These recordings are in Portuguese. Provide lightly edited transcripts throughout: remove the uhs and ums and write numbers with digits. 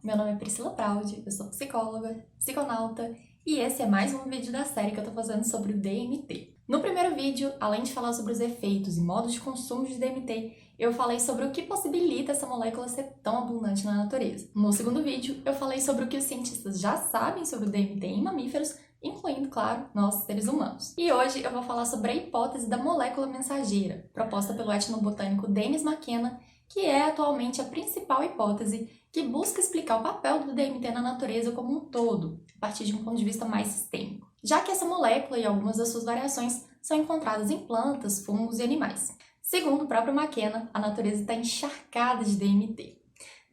meu nome é Priscila Praud, eu sou psicóloga, psiconauta e esse é mais um vídeo da série que eu tô fazendo sobre o DMT. No primeiro vídeo, além de falar sobre os efeitos e modos de consumo de DMT, eu falei sobre o que possibilita essa molécula ser tão abundante na natureza. No segundo vídeo, eu falei sobre o que os cientistas já sabem sobre o DMT em mamíferos, incluindo, claro, nós, seres humanos. E hoje eu vou falar sobre a hipótese da molécula mensageira, proposta pelo etnobotânico Dennis McKenna, que é atualmente a principal hipótese que busca explicar o papel do DMT na natureza como um todo, a partir de um ponto de vista mais sistêmico, já que essa molécula e algumas das suas variações são encontradas em plantas, fungos e animais. Segundo o próprio McKenna, a natureza está encharcada de DMT.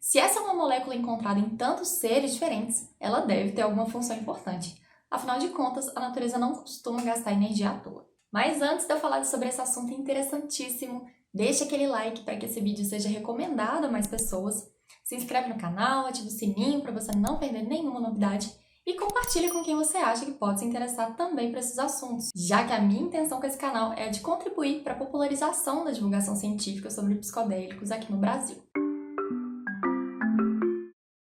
Se essa é uma molécula encontrada em tantos seres diferentes, ela deve ter alguma função importante. Afinal de contas, a natureza não costuma gastar energia à toa. Mas antes de eu falar sobre esse assunto interessantíssimo, deixa aquele like para que esse vídeo seja recomendado a mais pessoas, se inscreve no canal, ativa o sininho para você não perder nenhuma novidade e compartilha com quem você acha que pode se interessar também por esses assuntos, já que a minha intenção com esse canal é a de contribuir para a popularização da divulgação científica sobre psicodélicos aqui no Brasil.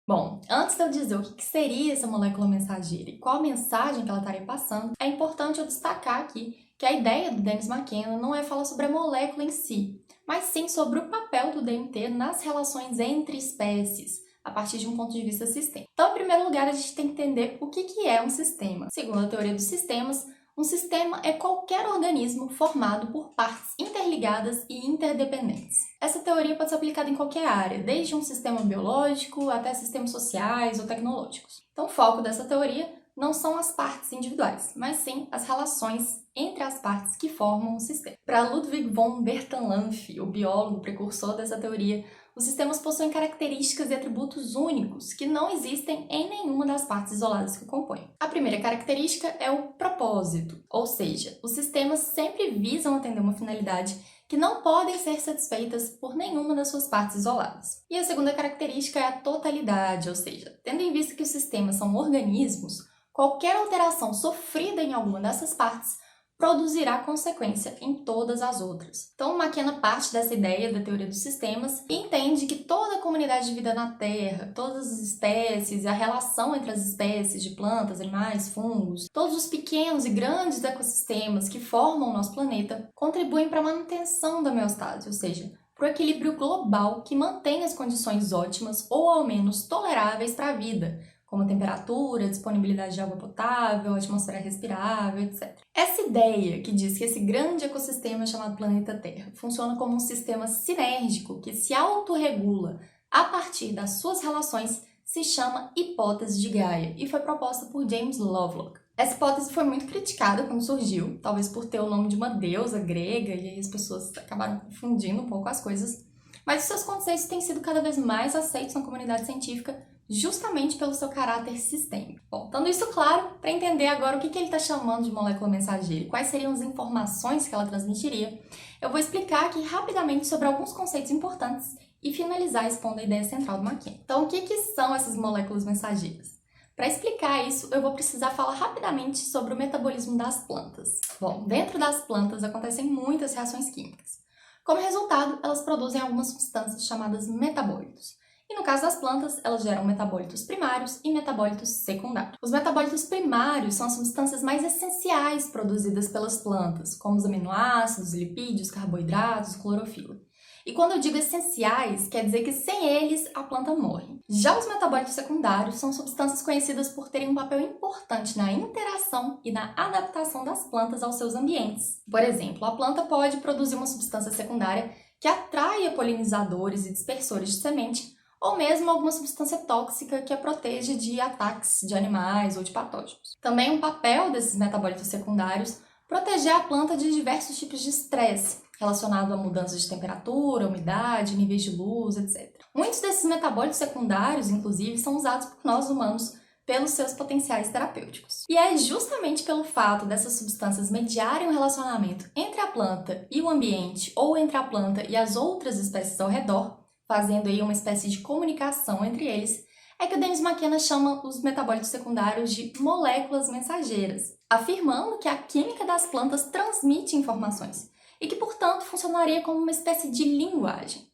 Bom, antes de eu dizer o que seria essa molécula mensageira e qual a mensagem que ela estaria passando, é importante eu destacar aqui que a ideia do Dennis McKenna não é falar sobre a molécula em si, mas sim sobre o papel do DMT nas relações entre espécies, a partir de um ponto de vista sistêmico. Então, em primeiro lugar, a gente tem que entender o que é um sistema. Segundo a teoria dos sistemas, um sistema é qualquer organismo formado por partes interligadas e interdependentes. Essa teoria pode ser aplicada em qualquer área, desde um sistema biológico até sistemas sociais ou tecnológicos. Então, o foco dessa teoria não são as partes individuais, mas sim as relações entre as partes que formam o sistema. Para Ludwig von Bertalanffy, o biólogo precursor dessa teoria, os sistemas possuem características e atributos únicos que não existem em nenhuma das partes isoladas que o compõem. A primeira característica é o propósito, ou seja, os sistemas sempre visam atender uma finalidade que não podem ser satisfeitas por nenhuma das suas partes isoladas. E a segunda característica é a totalidade, ou seja, tendo em vista que os sistemas são organismos, qualquer alteração sofrida em alguma dessas partes produzirá consequência em todas as outras. Então, McKenna parte dessa ideia da teoria dos sistemas e entende que toda a comunidade de vida na Terra, todas as espécies e a relação entre as espécies de plantas, animais, fungos, todos os pequenos e grandes ecossistemas que formam o nosso planeta contribuem para a manutenção da homeostase, ou seja, para o equilíbrio global que mantém as condições ótimas ou ao menos toleráveis para a vida, como a temperatura, disponibilidade de água potável, atmosfera respirável, etc. Essa ideia que diz que esse grande ecossistema chamado planeta Terra funciona como um sistema sinérgico que se autorregula a partir das suas relações se chama hipótese de Gaia e foi proposta por James Lovelock. Essa hipótese foi muito criticada quando surgiu, talvez por ter o nome de uma deusa grega e aí as pessoas acabaram confundindo um pouco as coisas, mas os seus conceitos têm sido cada vez mais aceitos na comunidade científica justamente pelo seu caráter sistêmico. Bom, dando isso claro, para entender agora o que ele está chamando de molécula mensageira e quais seriam as informações que ela transmitiria, eu vou explicar aqui rapidamente sobre alguns conceitos importantes e finalizar expondo a ideia central do McKenna. Então, o que são essas moléculas mensageiras? Para explicar isso, eu vou precisar falar rapidamente sobre o metabolismo das plantas. Bom, dentro das plantas acontecem muitas reações químicas. Como resultado, elas produzem algumas substâncias chamadas metabólitos. E no caso das plantas, elas geram metabólitos primários e metabólitos secundários. Os metabólitos primários são as substâncias mais essenciais produzidas pelas plantas, como os aminoácidos, lipídios, carboidratos, clorofila. E quando eu digo essenciais, quer dizer que sem eles a planta morre. Já os metabólitos secundários são substâncias conhecidas por terem um papel importante na interação e na adaptação das plantas aos seus ambientes. Por exemplo, a planta pode produzir uma substância secundária que atraia polinizadores e dispersores de semente, ou mesmo alguma substância tóxica que a proteja de ataques de animais ou de patógenos. Também um papel desses metabólitos secundários proteger a planta de diversos tipos de estresse, relacionado a mudanças de temperatura, umidade, níveis de luz, etc. Muitos desses metabólitos secundários, inclusive, são usados por nós humanos pelos seus potenciais terapêuticos. E é justamente pelo fato dessas substâncias mediarem o relacionamento entre a planta e o ambiente, ou entre a planta e as outras espécies ao redor, fazendo aí uma espécie de comunicação entre eles, é que o Dennis McKenna chama os metabólitos secundários de moléculas mensageiras, afirmando que a química das plantas transmite informações e que, portanto, funcionaria como uma espécie de linguagem.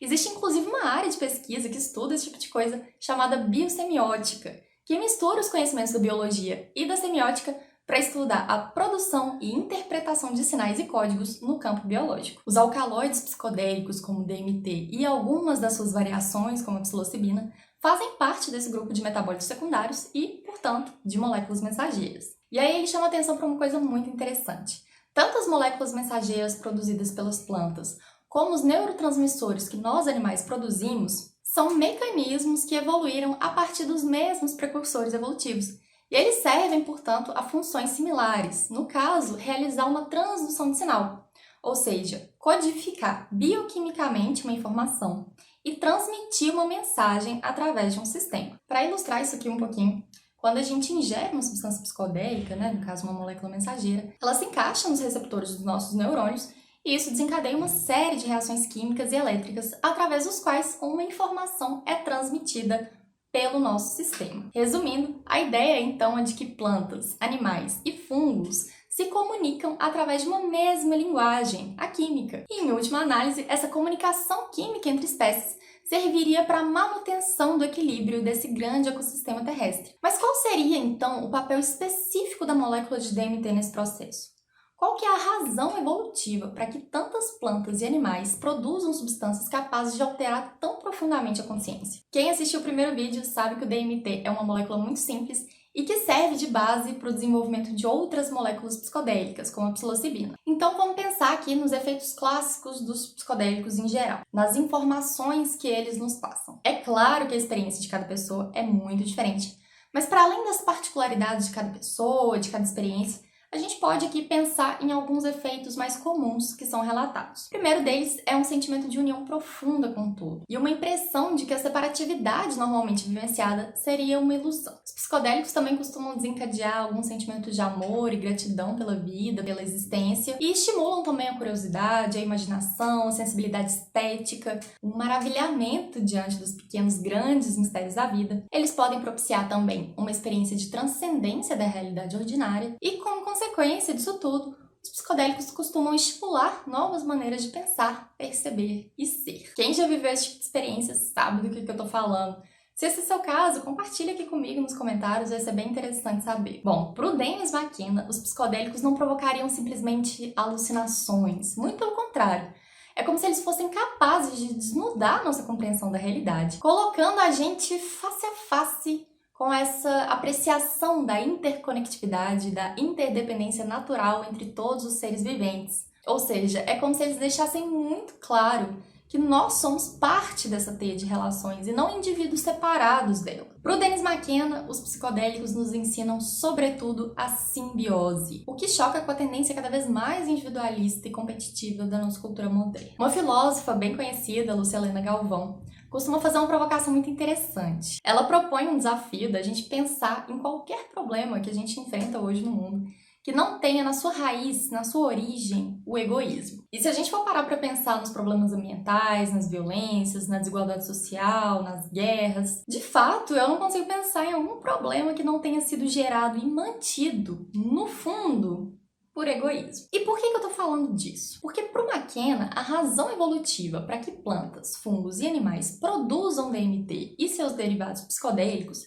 Existe inclusive uma área de pesquisa que estuda esse tipo de coisa chamada biosemiótica, que mistura os conhecimentos da biologia e da semiótica para estudar a produção e interpretação de sinais e códigos no campo biológico. Os alcaloides psicodélicos, como o DMT, e algumas das suas variações, como a psilocibina, fazem parte desse grupo de metabólitos secundários e, portanto, de moléculas mensageiras. E aí ele chama atenção para uma coisa muito interessante. Tanto as moléculas mensageiras produzidas pelas plantas, como os neurotransmissores que nós animais produzimos, são mecanismos que evoluíram a partir dos mesmos precursores evolutivos. E eles servem, portanto, a funções similares, no caso, realizar uma transdução de sinal, ou seja, codificar bioquimicamente uma informação e transmitir uma mensagem através de um sistema. Para ilustrar isso aqui um pouquinho, quando a gente ingere uma substância psicodélica, no caso uma molécula mensageira, ela se encaixa nos receptores dos nossos neurônios e isso desencadeia uma série de reações químicas e elétricas através dos quais uma informação é transmitida pelo nosso sistema. Resumindo, a ideia então é de que plantas, animais e fungos se comunicam através de uma mesma linguagem, a química. E, em última análise, essa comunicação química entre espécies serviria para a manutenção do equilíbrio desse grande ecossistema terrestre. Mas qual seria, então, o papel específico da molécula de DMT nesse processo? Qual que é a razão evolutiva para que tantas plantas e animais produzam substâncias capazes de alterar tão profundamente a consciência? Quem assistiu o primeiro vídeo sabe que o DMT é uma molécula muito simples e que serve de base para o desenvolvimento de outras moléculas psicodélicas, como a psilocibina. Então vamos pensar aqui nos efeitos clássicos dos psicodélicos em geral, nas informações que eles nos passam. É claro que a experiência de cada pessoa é muito diferente, mas para além das particularidades de cada pessoa, de cada experiência, a gente pode aqui pensar em alguns efeitos mais comuns que são relatados. O primeiro deles é um sentimento de união profunda com tudo e uma impressão de que a separatividade normalmente vivenciada seria uma ilusão. Os psicodélicos também costumam desencadear alguns sentimentos de amor e gratidão pela vida, pela existência e estimulam também a curiosidade, a imaginação, a sensibilidade estética, o maravilhamento diante dos pequenos, grandes mistérios da vida. Eles podem propiciar também uma experiência de transcendência da realidade ordinária e, como consequência disso tudo, os psicodélicos costumam estimular novas maneiras de pensar, perceber e ser. Quem já viveu esse tipo de experiência sabe do que eu tô falando. Se esse é o seu caso, compartilha aqui comigo nos comentários, vai ser bem interessante saber. Bom, pro Dennis McKenna, os psicodélicos não provocariam simplesmente alucinações, muito pelo contrário. É como se eles fossem capazes de desnudar nossa compreensão da realidade, colocando a gente face a face com essa apreciação da interconectividade, da interdependência natural entre todos os seres viventes. Ou seja, é como se eles deixassem muito claro que nós somos parte dessa teia de relações e não indivíduos separados dela. Para o Dennis McKenna, os psicodélicos nos ensinam, sobretudo, a simbiose, o que choca com a tendência cada vez mais individualista e competitiva da nossa cultura moderna. Uma filósofa bem conhecida, Lúcia Helena Galvão, costuma fazer uma provocação muito interessante. Ela propõe um desafio da gente pensar em qualquer problema que a gente enfrenta hoje no mundo que não tenha na sua raiz, na sua origem, o egoísmo. E se a gente for parar para pensar nos problemas ambientais, nas violências, na desigualdade social, nas guerras, de fato, eu não consigo pensar em algum problema que não tenha sido gerado e mantido, no fundo, por egoísmo. E por que eu tô falando disso? Porque para o McKenna, a razão evolutiva para que plantas, fungos e animais produzam DMT e seus derivados psicodélicos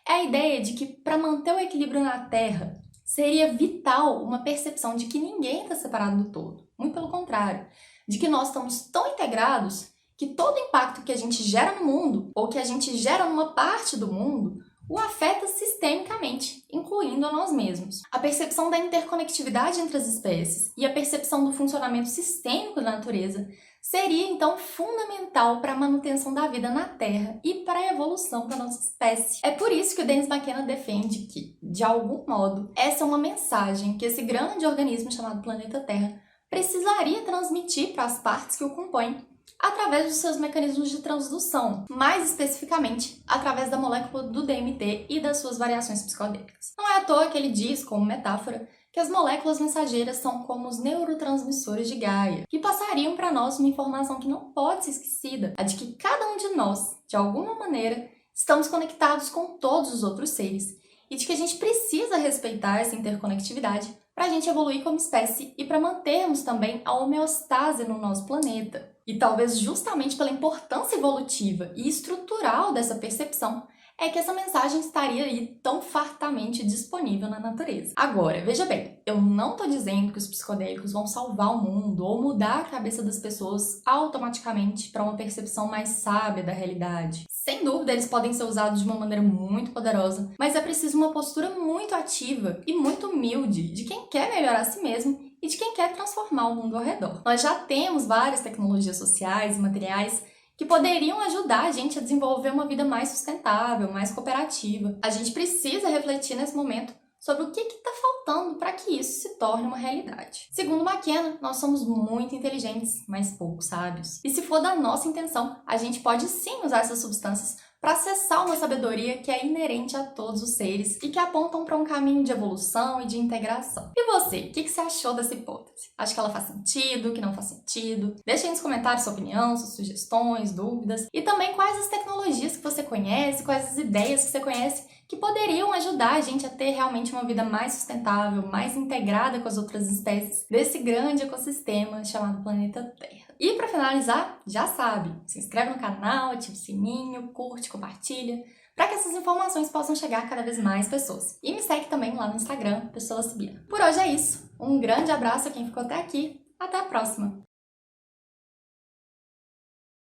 é a ideia de que para manter o equilíbrio na Terra, seria vital uma percepção de que ninguém está separado do todo. Muito pelo contrário, de que nós estamos tão integrados que todo impacto que a gente gera no mundo, ou que a gente gera numa parte do mundo, o afeta sistemicamente, incluindo a nós mesmos. A percepção da interconectividade entre as espécies e a percepção do funcionamento sistêmico da natureza seria, então, fundamental para a manutenção da vida na Terra e para a evolução da nossa espécie. É por isso que o Dennis McKenna defende que, de algum modo, essa é uma mensagem que esse grande organismo chamado planeta Terra precisaria transmitir para as partes que o compõem através dos seus mecanismos de transdução, mais especificamente através da molécula do DMT e das suas variações psicodélicas. Não é à toa que ele diz, como metáfora, que as moléculas mensageiras são como os neurotransmissores de Gaia, que passariam para nós uma informação que não pode ser esquecida, a de que cada um de nós, de alguma maneira, estamos conectados com todos os outros seres e de que a gente precisa respeitar essa interconectividade para a gente evoluir como espécie e para mantermos também a homeostase no nosso planeta. E talvez justamente pela importância evolutiva e estrutural dessa percepção, é que essa mensagem estaria aí tão fartamente disponível na natureza. Agora, veja bem, eu não estou dizendo que os psicodélicos vão salvar o mundo ou mudar a cabeça das pessoas automaticamente para uma percepção mais sábia da realidade. Sem dúvida, eles podem ser usados de uma maneira muito poderosa, mas é preciso uma postura muito ativa e muito humilde de quem quer melhorar a si mesmo e de quem quer transformar o mundo ao redor. Nós já temos várias tecnologias sociais e materiais que poderiam ajudar a gente a desenvolver uma vida mais sustentável, mais cooperativa. A gente precisa refletir nesse momento sobre o que está faltando para que isso se torne uma realidade. Segundo McKenna, nós somos muito inteligentes, mas pouco sábios. E se for da nossa intenção, a gente pode sim usar essas substâncias para acessar uma sabedoria que é inerente a todos os seres e que apontam para um caminho de evolução e de integração. E você, o que você achou dessa hipótese? Acha que ela faz sentido, que não faz sentido? Deixe aí nos comentários sua opinião, suas sugestões, dúvidas e também quais as tecnologias que você conhece, quais as ideias que você conhece que poderiam ajudar a gente a ter realmente uma vida mais sustentável, mais integrada com as outras espécies desse grande ecossistema chamado planeta Terra. E para finalizar, já sabe, se inscreve no canal, ativa o sininho, curte, compartilha, para que essas informações possam chegar a cada vez mais pessoas. E me segue também lá no Instagram, Pessoa Sibiana. Por hoje é isso. Um grande abraço a quem ficou até aqui. Até a próxima!